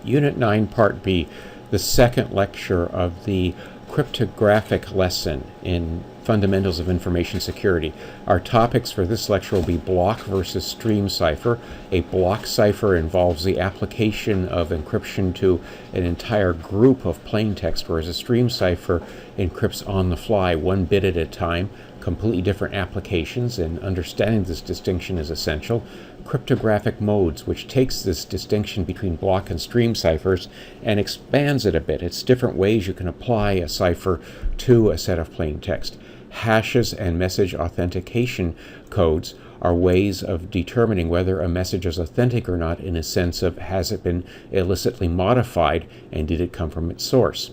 Unit 9, Part B, the second lecture of the cryptographic lesson in Fundamentals of Information Security. Our topics for this lecture will be block versus stream cipher. A block cipher involves the application of encryption to an entire group of plain text, whereas a stream cipher encrypts on the fly, one bit at a time. Completely different applications, and understanding this distinction is essential. Cryptographic modes, which takes this distinction between block and stream ciphers and expands it a bit. It's different ways you can apply a cipher to a set of plain text. Hashes and message authentication codes are ways of determining whether a message is authentic or not, in a sense of has it been illicitly modified and did it come from its source.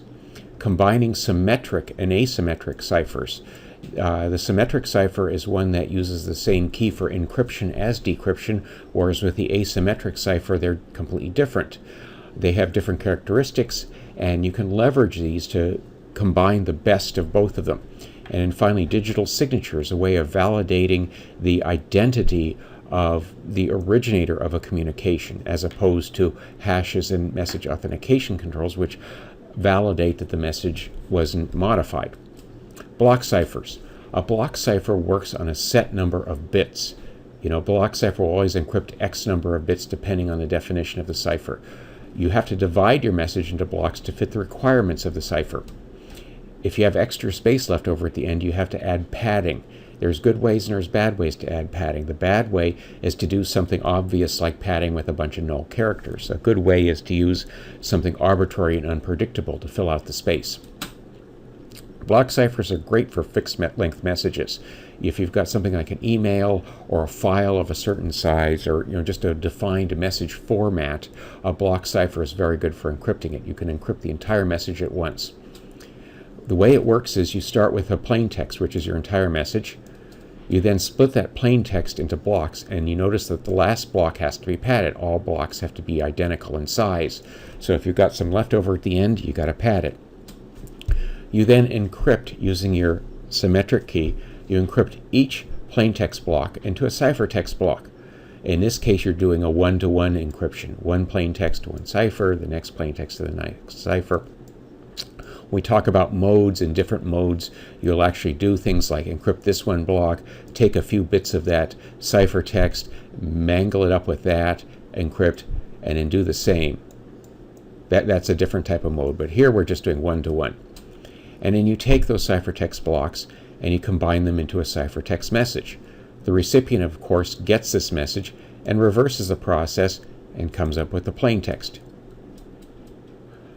Combining symmetric and asymmetric ciphers. The symmetric cipher is one that uses the same key for encryption as decryption, whereas with the asymmetric cipher they're completely different. They have different characteristics, and you can leverage these to combine the best of both of them. And then finally, digital signatures, a way of validating the identity of the originator of a communication, as opposed to hashes and message authentication controls, which validate that the message wasn't modified. Block ciphers. A block cipher works on a set number of bits. Block cipher will always encrypt X number of bits depending on the definition of the cipher. You have to divide your message into blocks to fit the requirements of the cipher. If you have extra space left over at the end, you have to add padding. There's good ways and there's bad ways to add padding. The bad way is to do something obvious like padding with a bunch of null characters. A good way is to use something arbitrary and unpredictable to fill out the space. Block ciphers are great for fixed length messages. If you've got something like an email or a file of a certain size, or just a defined message format, a block cipher is very good for encrypting it. You can encrypt the entire message at once. The way it works is you start with a plain text, which is your entire message. You then split that plain text into blocks, and you notice that the last block has to be padded. All blocks have to be identical in size. So if you've got some left over at the end, you got to pad it. You then encrypt using your symmetric key. You encrypt each plain text block into a ciphertext block. In this case, you're doing a one-to-one encryption. One plain text to one cipher, the next plain text to the next cipher. We talk about modes. In different modes, you'll actually do things like encrypt this one block, take a few bits of that ciphertext, mangle it up with that, encrypt, and then do the same. That's a different type of mode, but here we're just doing one-to-one. And then you take those ciphertext blocks and you combine them into a ciphertext message. The recipient, of course, gets this message and reverses the process and comes up with the plain text.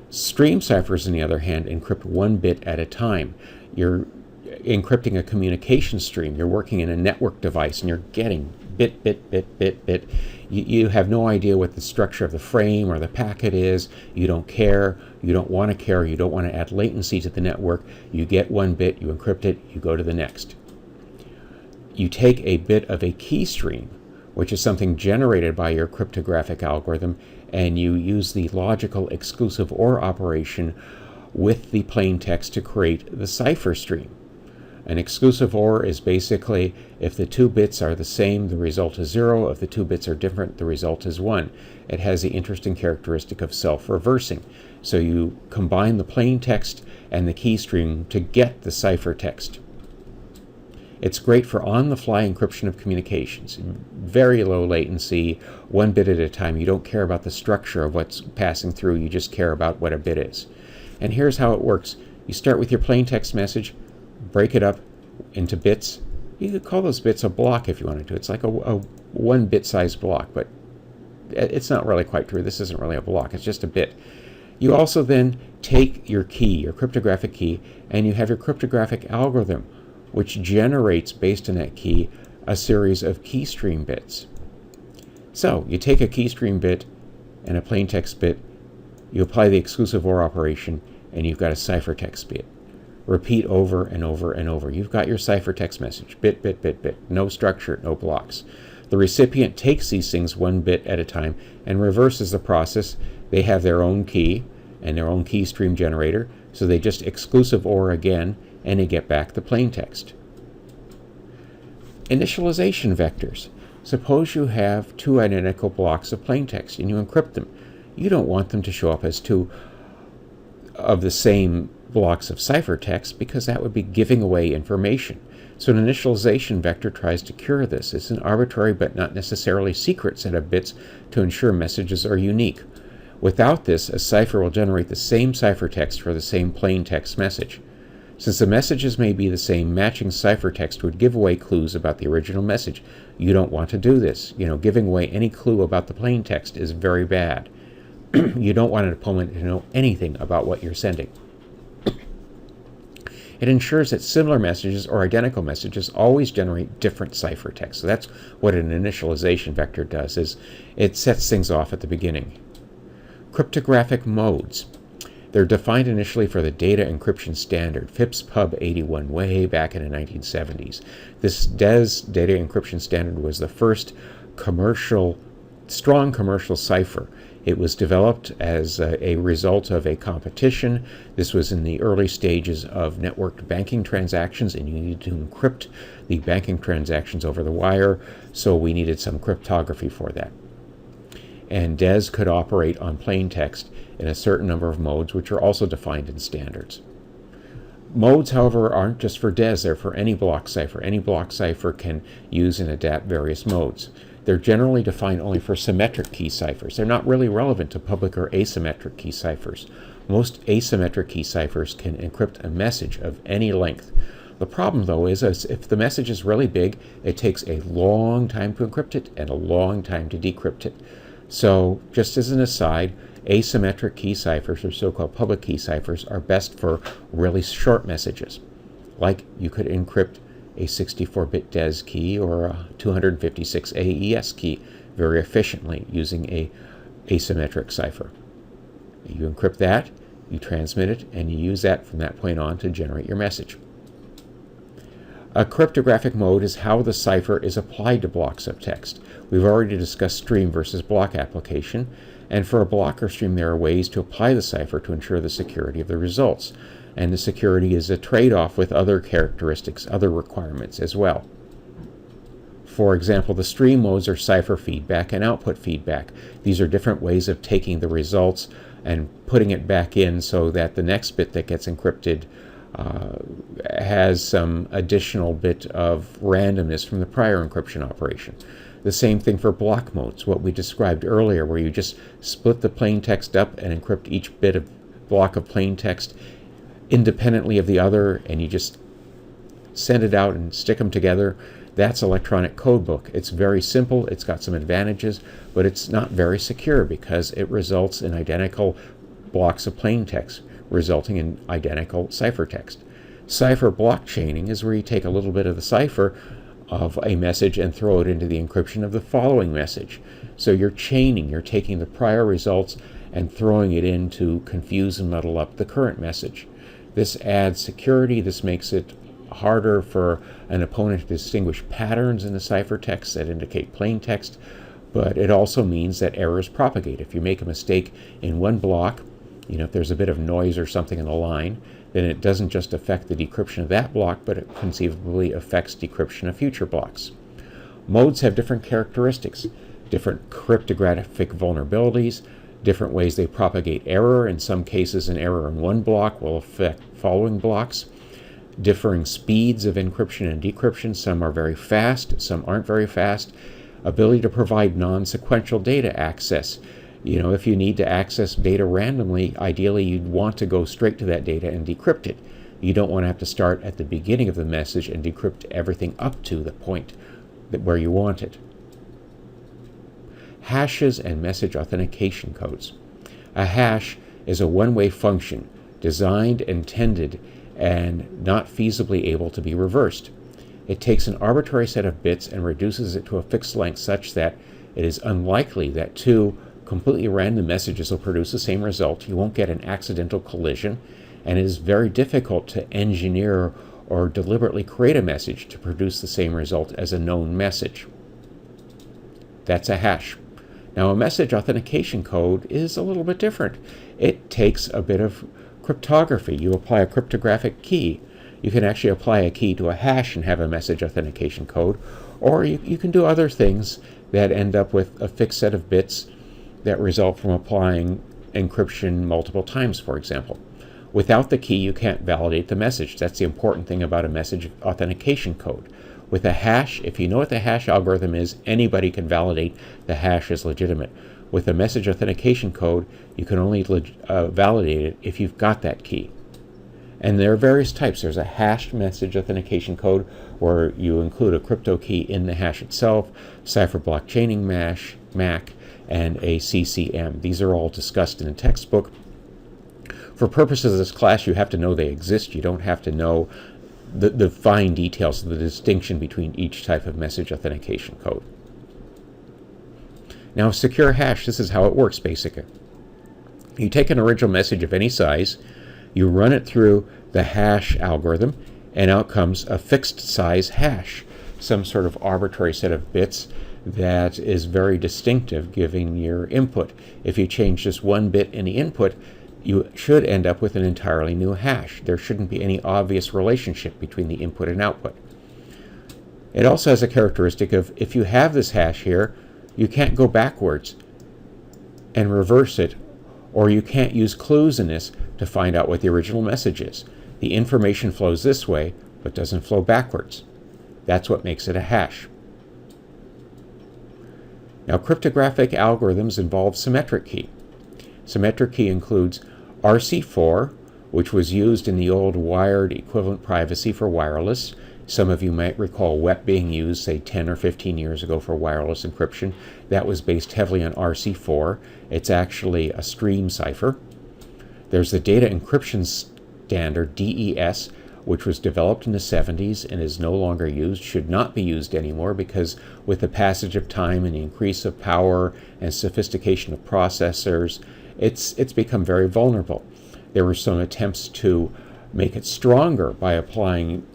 Stream ciphers, on the other hand, encrypt one bit at a time. You're encrypting a communication stream. You're working in a network device and you're getting bit, bit, bit, bit, bit. You have no idea what the structure of the frame or the packet is. You don't care. You don't want to care. You don't want to add latency to the network. You get one bit, you encrypt it, you go to the next. You take a bit of a key stream, which is something generated by your cryptographic algorithm, and you use the logical exclusive OR operation with the plain text to create the cipher stream. An exclusive OR is basically if the two bits are the same, the result is 0. If the two bits are different, the result is 1. It has the interesting characteristic of self-reversing. So you combine the plain text and the key stream to get the ciphertext. It's great for on-the-fly encryption of communications. Very low latency, one bit at a time. You don't care about the structure of what's passing through. You just care about what a bit is. And here's how it works. You start with your plain text message, break it up into bits. You could call those bits a block if you wanted to. It's like a 1 bit size block, but it's not really quite true. This isn't really a block. It's just a bit. You also then take your key, your cryptographic key, and you have your cryptographic algorithm, which generates, based on that key, a series of key stream bits. So you take a key stream bit and a plain text bit, you apply the exclusive OR operation, and you've got a ciphertext bit. Repeat over and over and over. You've got your ciphertext message, bit, bit, bit, bit. No structure, no blocks. The recipient takes these things one bit at a time and reverses the process. They have their own key and their own key stream generator, so they just exclusive OR again, and they get back the plain text. Initialization vectors. Suppose you have two identical blocks of plain text and you encrypt them. you don't want them to show up as two of the same blocks of ciphertext, because that would be giving away information. So an initialization vector tries to cure this. It's an arbitrary but not necessarily secret set of bits to ensure messages are unique. Without this, a cipher will generate the same ciphertext for the same plain text message. Since the messages may be the same, matching ciphertext would give away clues about the original message. You don't want to do this. Giving away any clue about the plain text is very bad. You don't want an opponent to know anything about what you're sending. It ensures that similar messages or identical messages always generate different ciphertext. So that's what an initialization vector does, is it sets things off at the beginning. Cryptographic modes. They're defined initially for the data encryption standard, FIPS Pub 81, way back in the 1970s. This DES data encryption standard was the first strong commercial cipher. It was developed as a result of a competition. This was in the early stages of networked banking transactions, and you needed to encrypt the banking transactions over the wire, so we needed some cryptography for that. And DES could operate on plain text in a certain number of modes, which are also defined in standards. Modes, however, aren't just for DES, they're for any block cipher. Any block cipher can use and adapt various modes. They're generally defined only for symmetric key ciphers. They're not really relevant to public or asymmetric key ciphers. Most asymmetric key ciphers can encrypt a message of any length. The problem, though, is if the message is really big, it takes a long time to encrypt it and a long time to decrypt it. So, just as an aside, asymmetric key ciphers, or so-called public key ciphers, are best for really short messages. Like, you could encrypt a 64-bit DES key or a 256 AES key very efficiently using a asymmetric cipher. You encrypt that, you transmit it, and you use that from that point on to generate your message. A cryptographic mode is how the cipher is applied to blocks of text. We've already discussed stream versus block application, and for a block or stream there are ways to apply the cipher to ensure the security of the results. And the security is a trade-off with other characteristics, other requirements as well. For example, the stream modes are cipher feedback and output feedback. These are different ways of taking the results and putting it back in so that the next bit that gets encrypted has some additional bit of randomness from the prior encryption operation. The same thing for block modes, what we described earlier, where you just split the plain text up and encrypt each bit of block of plain text independently of the other, and you just send it out and stick them together. That's electronic codebook. It's very simple, it's got some advantages, but it's not very secure because it results in identical blocks of plain text, resulting in identical ciphertext. Cipher block chaining is where you take a little bit of the cipher of a message and throw it into the encryption of the following message. So you're chaining, you're taking the prior results and throwing it in to confuse and muddle up the current message. This adds security. This makes it harder for an opponent to distinguish patterns in the ciphertext that indicate plain text, but it also means that errors propagate. If you make a mistake in one block, if there's a bit of noise or something in the line, then it doesn't just affect the decryption of that block, but it conceivably affects decryption of future blocks. Modes have different characteristics, different cryptographic vulnerabilities, different ways they propagate error. In some cases, an error in one block will affect following blocks. Differing speeds of encryption and decryption. Some are very fast, some aren't very fast. Ability to provide non-sequential data access. If you need to access data randomly, ideally you'd want to go straight to that data and decrypt it. You don't want to have to start at the beginning of the message and decrypt everything up to the point where you want it. Hashes and message authentication codes. A hash is a one-way function designed, intended, and not feasibly able to be reversed. It takes an arbitrary set of bits and reduces it to a fixed length such that it is unlikely that two completely random messages will produce the same result. You won't get an accidental collision, and it is very difficult to engineer or deliberately create a message to produce the same result as a known message. That's a hash. Now, a message authentication code is a little bit different. It takes a bit of cryptography. You apply a cryptographic key. You can actually apply a key to a hash and have a message authentication code, or you can do other things that end up with a fixed set of bits that result from applying encryption multiple times, for example. Without the key, you can't validate the message. That's the important thing about a message authentication code. With a hash, if you know what the hash algorithm is, anybody can validate the hash is legitimate. With a message authentication code, you can only validate it if you've got that key. And there are various types. There's a hashed message authentication code where you include a crypto key in the hash itself, cipher block chaining MAC, and a CCM. These are all discussed in a textbook. For purposes of this class, you have to know they exist. You don't have to know the fine details of the distinction between each type of message authentication code. Now, secure hash, this is how it works basically. You take an original message of any size, you run it through the hash algorithm, and out comes a fixed size hash, some sort of arbitrary set of bits that is very distinctive given your input. If you change just one bit in the input, you should end up with an entirely new hash. There shouldn't be any obvious relationship between the input and output. It also has a characteristic of, if you have this hash here, you can't go backwards and reverse it, or you can't use clues in this to find out what the original message is. The information flows this way, but doesn't flow backwards. That's what makes it a hash. Now, cryptographic algorithms involve symmetric key. Symmetric key includes RC4, which was used in the old wired equivalent privacy for wireless. Some of you might recall WEP being used, say, 10 or 15 years ago for wireless encryption. That was based heavily on RC4. It's actually a stream cipher. There's the data encryption standard, DES, which was developed in the 70s and is no longer used, should not be used anymore, because with the passage of time and the increase of power and sophistication of processors, it's become very vulnerable. There were some attempts to make it stronger by applying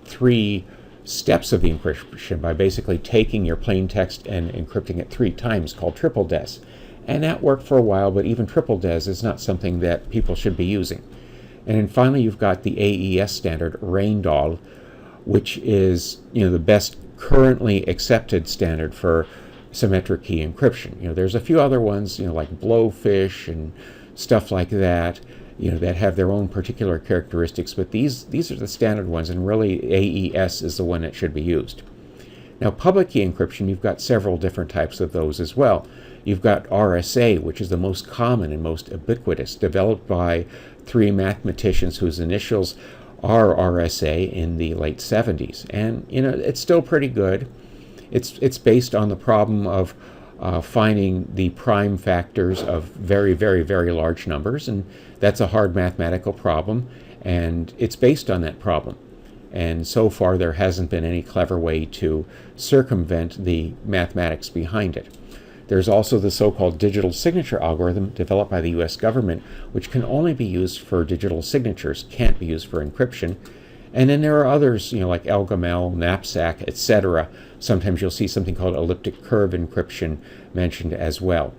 3 steps of the encryption, by basically taking your plain text and encrypting it 3 times, called triple DES. And that worked for a while, but even triple DES is not something that people should be using. And then finally, you've got the AES standard, Reindahl, which is the best currently accepted standard for symmetric key encryption. There's a few other ones, like Blowfish and stuff like that, that have their own particular characteristics, but these are the standard ones, and really AES is the one that should be used. Now, public key encryption, you've got several different types of those as well. You've got RSA, which is the most common and most ubiquitous, developed by 3 mathematicians whose initials are RSA in the late 70s. And, it's still pretty good. It's based on the problem of finding the prime factors of very, very, very large numbers, and that's a hard mathematical problem, and it's based on that problem. And so far, there hasn't been any clever way to circumvent the mathematics behind it. There's also the so-called digital signature algorithm developed by the US government, which can only be used for digital signatures, can't be used for encryption. And then there are others, like Elgamal, Knapsack, etc. Sometimes you'll see something called elliptic curve encryption mentioned as well.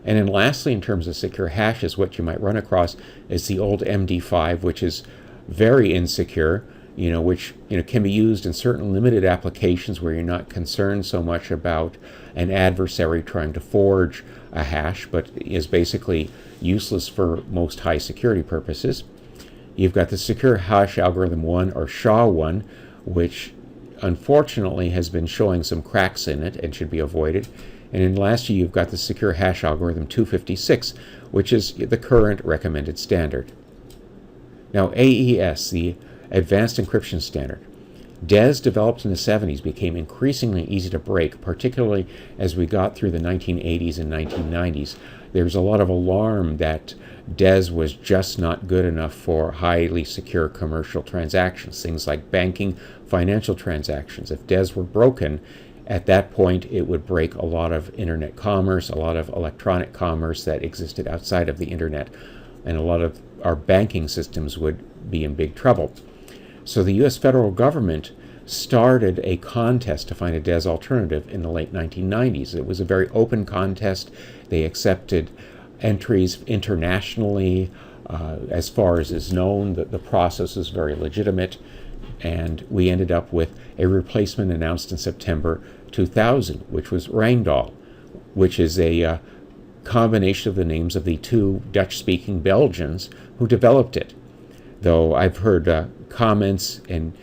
And then lastly, in terms of secure hashes, what you might run across is the old MD5, which is very insecure, which can be used in certain limited applications where you're not concerned so much about an adversary trying to forge a hash, but is basically useless for most high security purposes. You've got the Secure Hash Algorithm 1, or SHA-1, which unfortunately has been showing some cracks in it and should be avoided. And then lastly, you've got the Secure Hash Algorithm 256, which is the current recommended standard. Now, AES, the Advanced Encryption Standard. DES, developed in the 70s, became increasingly easy to break, particularly as we got through the 1980s and 1990s. There was a lot of alarm that DES was just not good enough for highly secure commercial transactions, things like banking, financial transactions. If DES were broken, at that point it would break a lot of internet commerce, a lot of electronic commerce that existed outside of the internet, and a lot of our banking systems would be in big trouble. So the US federal government started a contest to find a DES alternative in the late 1990s. It was a very open contest. They accepted entries internationally. As far as is known, the process is very legitimate, and we ended up with a replacement announced in September 2000, which was Reindahl. which is a combination of the names of the two Dutch-speaking Belgians who developed it. Though I've heard comments and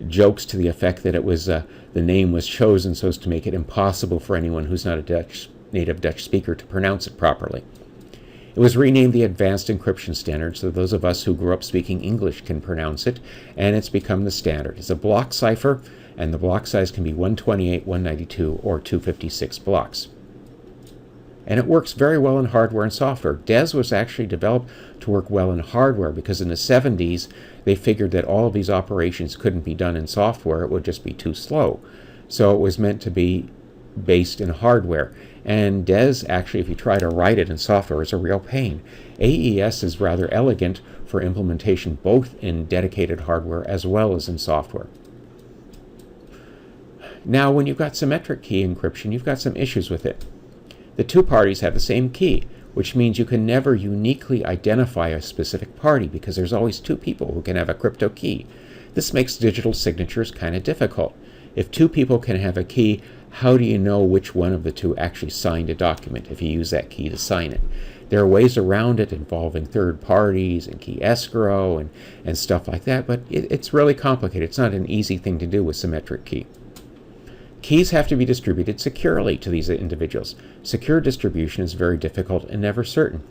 jokes to the effect that it was the name was chosen so as to make it impossible for anyone who's not a native Dutch speaker to pronounce it properly. It was renamed the Advanced Encryption Standard so those of us who grew up speaking English can pronounce it, and it's become the standard. It's a block cipher, and the block size can be 128, 192, or 256 blocks. And it works very well in hardware and software. DES was actually developed to work well in hardware because in the 70s they figured that all of these operations couldn't be done in software. It would just be too slow. So it was meant to be based in hardware. And DES, actually, if you try to write it in software, is a real pain. AES is rather elegant for implementation both in dedicated hardware as well as in software. Now, when you've got symmetric key encryption, you've got some issues with it. The two parties have the same key, which means you can never uniquely identify a specific party because there's always two people who can have a crypto key. This makes digital signatures kind of difficult. If two people can have a key, how do you know which one of the two actually signed a document if you use that key to sign it? There are ways around it involving third parties and key escrow and stuff like that, but it's really complicated. It's not an easy thing to do with symmetric key. Keys have to be distributed securely to these individuals. Secure distribution is very difficult and never certain.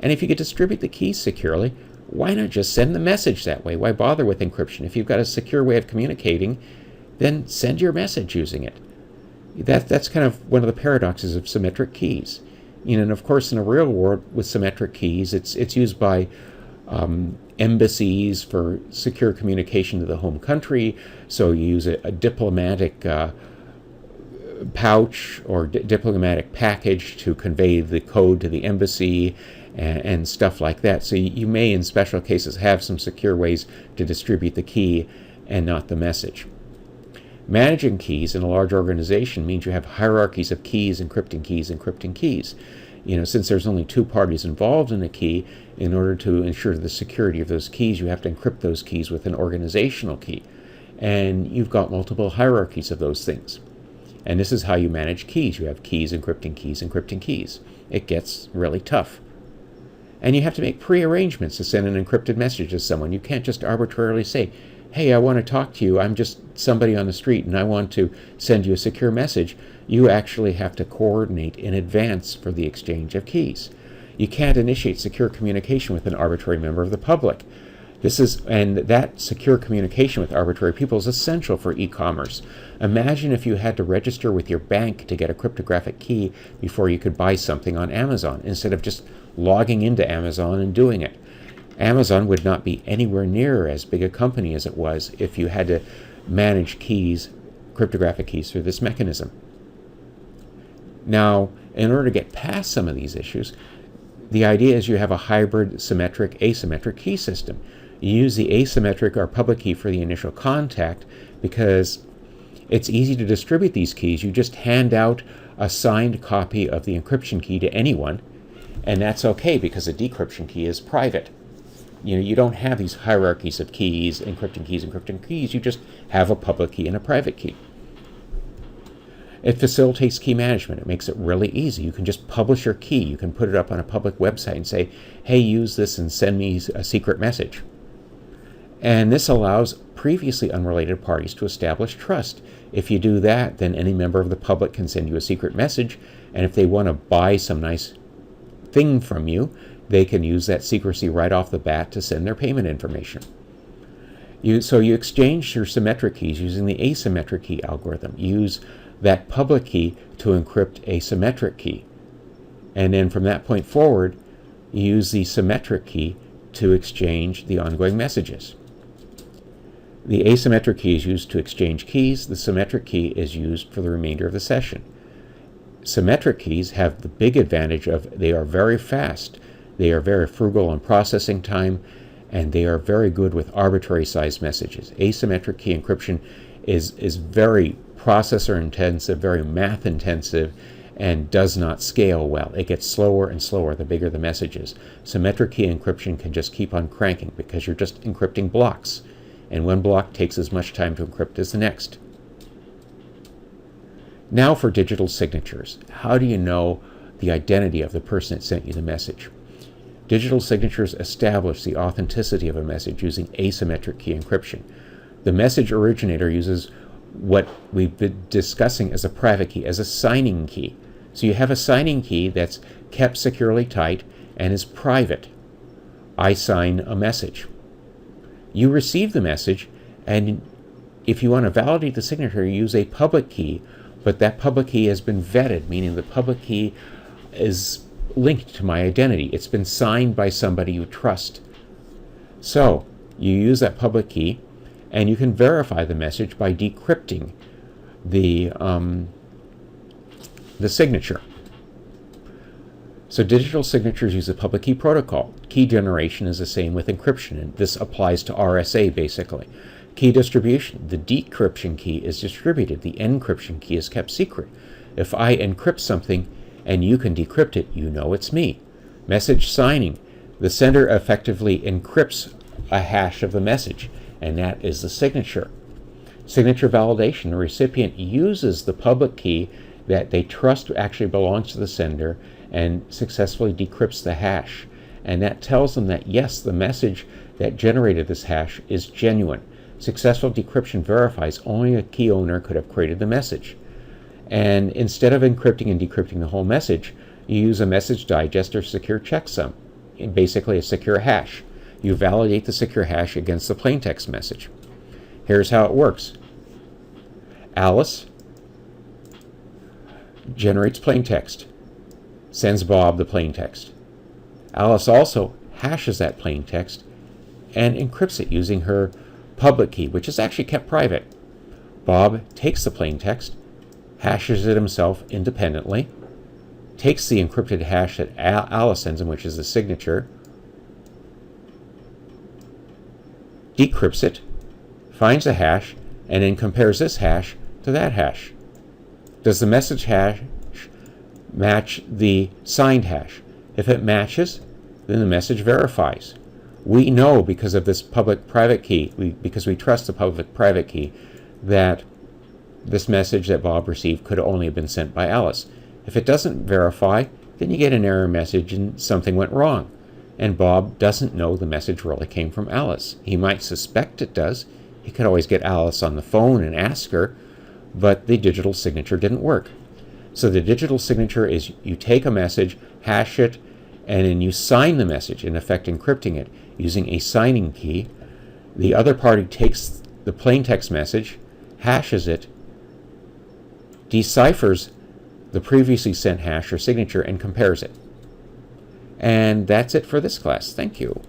And if you could distribute the keys securely, why not just send the message that way? Why bother with encryption? If you've got a secure way of communicating, then send your message using it. That's kind of one of the paradoxes of symmetric keys. And of course, in the real world with symmetric keys, it's used by embassies for secure communication to the home country. So you use a diplomatic pouch or diplomatic package to convey the code to the embassy and stuff like that. So you may, in special cases, have some secure ways to distribute the key and not the message. Managing keys in a large organization means you have hierarchies of keys, encrypting keys. Since there's only two parties involved in a key, in order to ensure the security of those keys, you have to encrypt those keys with an organizational key. And you've got multiple hierarchies of those things. And this is how you manage keys. You have keys, encrypting keys. It gets really tough. And you have to make pre-arrangements to send an encrypted message to someone. You can't just arbitrarily say, hey, I want to talk to you. I'm just somebody on the street and I want to send you a secure message. You actually have to coordinate in advance for the exchange of keys. You can't initiate secure communication with an arbitrary member of the public. And that secure communication with arbitrary people is essential for e-commerce. Imagine if you had to register with your bank to get a cryptographic key before you could buy something on Amazon, instead of just logging into Amazon and doing it. Amazon would not be anywhere near as big a company as it was if you had to manage keys, cryptographic keys, through this mechanism. Now, in order to get past some of these issues, the idea is you have a hybrid symmetric, asymmetric key system. You use the asymmetric or public key for the initial contact because it's easy to distribute these keys. You just hand out a signed copy of the encryption key to anyone, and that's okay because the decryption key is private. You don't have these hierarchies of keys, encrypting keys. You just have a public key and a private key. It facilitates key management. It makes it really easy. You can just publish your key. You can put it up on a public website and say, hey, use this and send me a secret message. And this allows previously unrelated parties to establish trust. If you do that, then any member of the public can send you a secret message. And if they want to buy some nice thing from you, they can use that secrecy right off the bat to send their payment information. So you exchange your symmetric keys using the asymmetric key algorithm. Use that public key to encrypt a symmetric key. And then from that point forward, use the symmetric key to exchange the ongoing messages. The asymmetric key is used to exchange keys. The symmetric key is used for the remainder of the session. Symmetric keys have the big advantage of they are very fast. They are very frugal on processing time, and they are very good with arbitrary sized messages. Asymmetric key encryption is very processor intensive, very math intensive, and does not scale well. It gets slower and slower the bigger the message is. Symmetric key encryption can just keep on cranking because you're just encrypting blocks, and one block takes as much time to encrypt as the next. Now for digital signatures. How do you know the identity of the person that sent you the message? Digital signatures establish the authenticity of a message using asymmetric key encryption. The message originator uses what we've been discussing as a private key, as a signing key. So you have a signing key that's kept securely tight and is private. I sign a message. You receive the message, and if you want to validate the signature, you use a public key, but that public key has been vetted, meaning the public key is linked to my identity. It's been signed by somebody you trust. So you use that public key, and you can verify the message by decrypting the signature. So digital signatures use a public key protocol. Key generation is the same with encryption, and this applies to RSA basically. Key distribution. The decryption key is distributed. The encryption key is kept secret. If I encrypt something and you can decrypt it, you know it's me. Message signing. The sender effectively encrypts a hash of the message, and that is the signature. Signature validation. The recipient uses the public key that they trust actually belongs to the sender and successfully decrypts the hash. And that tells them that, yes, the message that generated this hash is genuine. Successful decryption verifies only a key owner could have created the message. And instead of encrypting and decrypting the whole message, you use a message digest or secure checksum, basically a secure hash. You validate the secure hash against the plaintext message. Here's how it works. Alice generates plaintext, sends Bob the plaintext. Alice also hashes that plaintext and encrypts it using her public key, which is actually kept private. Bob takes the plaintext, hashes it himself independently, takes the encrypted hash that Alice sends him, which is the signature, decrypts it, finds a hash, and then compares this hash to that hash. Does the message hash match the signed hash? If it matches, then the message verifies. We know because of this public-private key, because we trust the public-private key, that this message that Bob received could only have been sent by Alice. If it doesn't verify, then you get an error message and something went wrong. And Bob doesn't know the message really came from Alice. He might suspect it does. He could always get Alice on the phone and ask her, but the digital signature didn't work. So the digital signature is you take a message, hash it, and then you sign the message, in effect encrypting it, using a signing key. The other party takes the plaintext message, hashes it, deciphers the previously sent hash or signature, and compares it. And that's it for this class. Thank you.